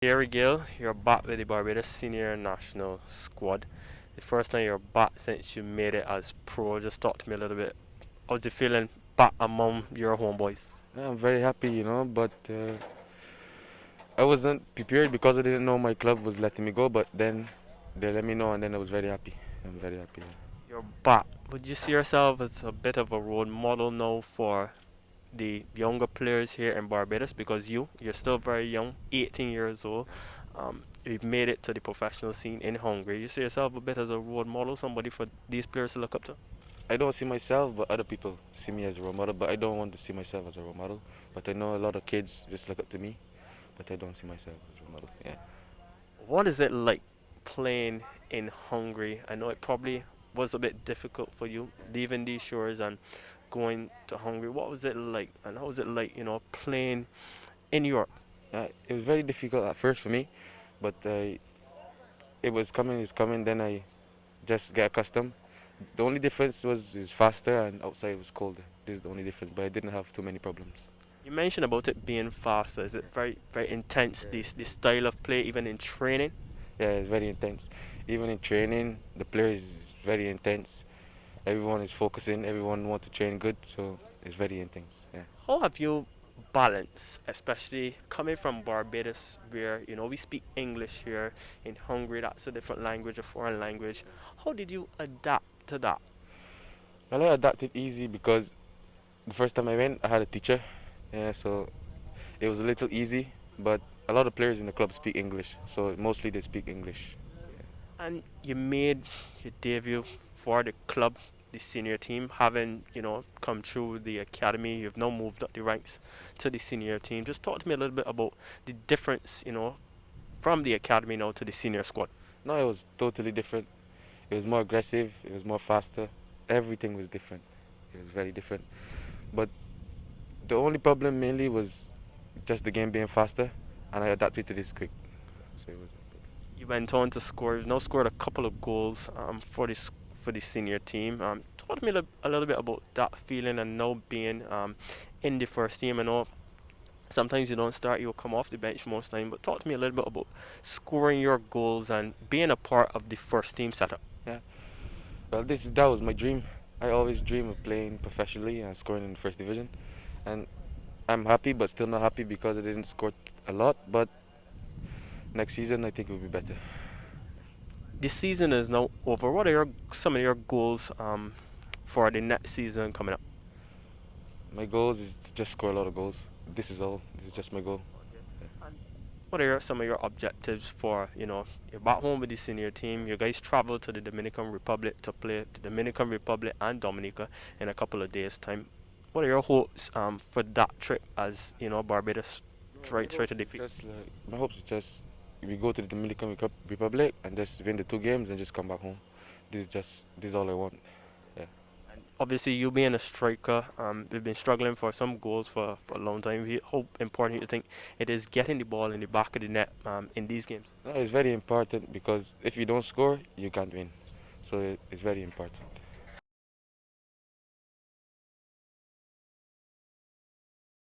Thierry Gale, you're back with the Barbados senior national squad. The first time you're back since you made it as pro. Just talk to me a little bit. How's it feeling back among your homeboys? Yeah, I'm very happy, but I wasn't prepared because I didn't know my club was letting me go. But then they let me know, and then I was very happy. I'm very happy. You're back. Would you see yourself as a bit of a role model now for the younger players here in Barbados? Because you're still very young, 18 years old. You've made it to the professional scene in Hungary. You see yourself a bit as a role model, somebody for these players to look up to? I don't see myself, but other people see me as a role model. But I don't want to see myself as a role model. But I know a lot of kids just look up to me, but I don't see myself as a role model. Yeah. What is it like playing in Hungary? I know it probably was a bit difficult for you leaving these shores and going to Hungary. What was it like? And how was it like, playing in Europe? It was very difficult at first for me, but it was coming, it's coming. Then I just get accustomed. The only difference was it's faster and outside was colder. This is the only difference, but I didn't have too many problems. You mentioned about it being faster. Is it very, very intense, this style of play, even in training? Yeah, it's very intense. Even in training, the players is very intense. Everyone is focusing. Everyone want to train good, so it's very intense. Yeah. How have you balanced, especially coming from Barbados, where we speak English here in Hungary? That's a different language, a foreign language. How did you adapt to that? Well, I adapted easy because the first time I went, I had a teacher. Yeah, so it was a little easy. But a lot of players in the club speak English, so mostly they speak English. And you made your debut for the club, the senior team, having, come through the academy. You've now moved up the ranks to the senior team. Just talk to me a little bit about the difference, from the academy now to the senior squad. No, it was totally different. It was more aggressive. It was more faster. Everything was different. It was very different. But the only problem mainly was just the game being faster, and I adapted to this quick. So it was. You went on to score. You've now scored a couple of goals for the senior team. Talk to me a little bit about that feeling and now being in the first team. I know sometimes you don't start, you'll come off the bench most time, but talk to me a little bit about scoring your goals and being a part of the first team setup. Yeah. Well, that was my dream. I always dream of playing professionally and scoring in the first division, and I'm happy, but still not happy because I didn't score a lot. But next season, I think it will be better. The season is now over. What are some of your goals for the next season coming up? My goals is to just score a lot of goals. This is all. This is just my goal. And what are some of your objectives for, you're back home with the senior team. You guys travel to the Dominican Republic to play the Dominican Republic and Dominica in a couple of days' time. What are your hopes for that trip as, Barbados try to defeat? My hopes is just we go to the Dominican Republic and just win the two games and just come back home. This is all I want. Yeah. And obviously, you being a striker, we've been struggling for some goals for a long time. How important you think it is getting the ball in the back of the net in these games? No, it's very important because if you don't score, you can't win. So it's very important.